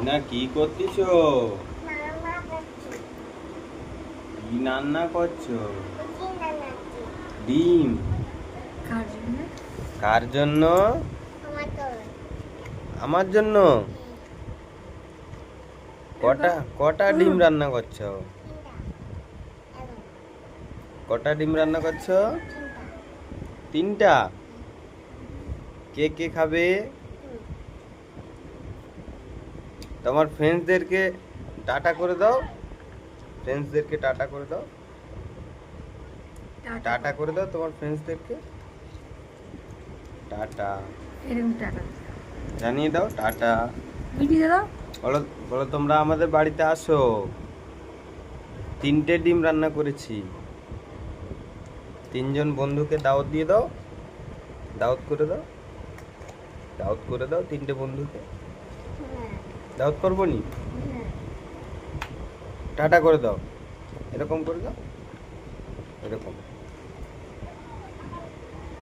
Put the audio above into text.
না কি করতেছো? কি রান্না করছো? ডিম। কার জন্য? আমার জন্য। কটা কটা ডিম রান্না করছো? কটা ডিম রান্না করছো? 3টা। কে কে খাবে? তোমার ফ্রেন্ডসদেরকে টাটা করে দাও। ফ্রেন্ডসদেরকে টাটা করে দাও। টাটা করে দাও তোমার ফ্রেন্ডসদেরকে। টাটা এরকম টাটা জানিয়ে দাও টাটা। মিটিয়ে দাও। বলো বলো তোমরা আমাদের বাড়িতে আসো। 3টে ডিম রান্না করেছি। 3জন বন্ধুকে দাওয়াত দিয়ে দাও। দাওয়াত করে দাও। দাওয়াত করে দাও 3টে বন্ধুকে। দাওয়াত করবো নি? টাটা করে দাও। এরকম করে দাও। এরকম।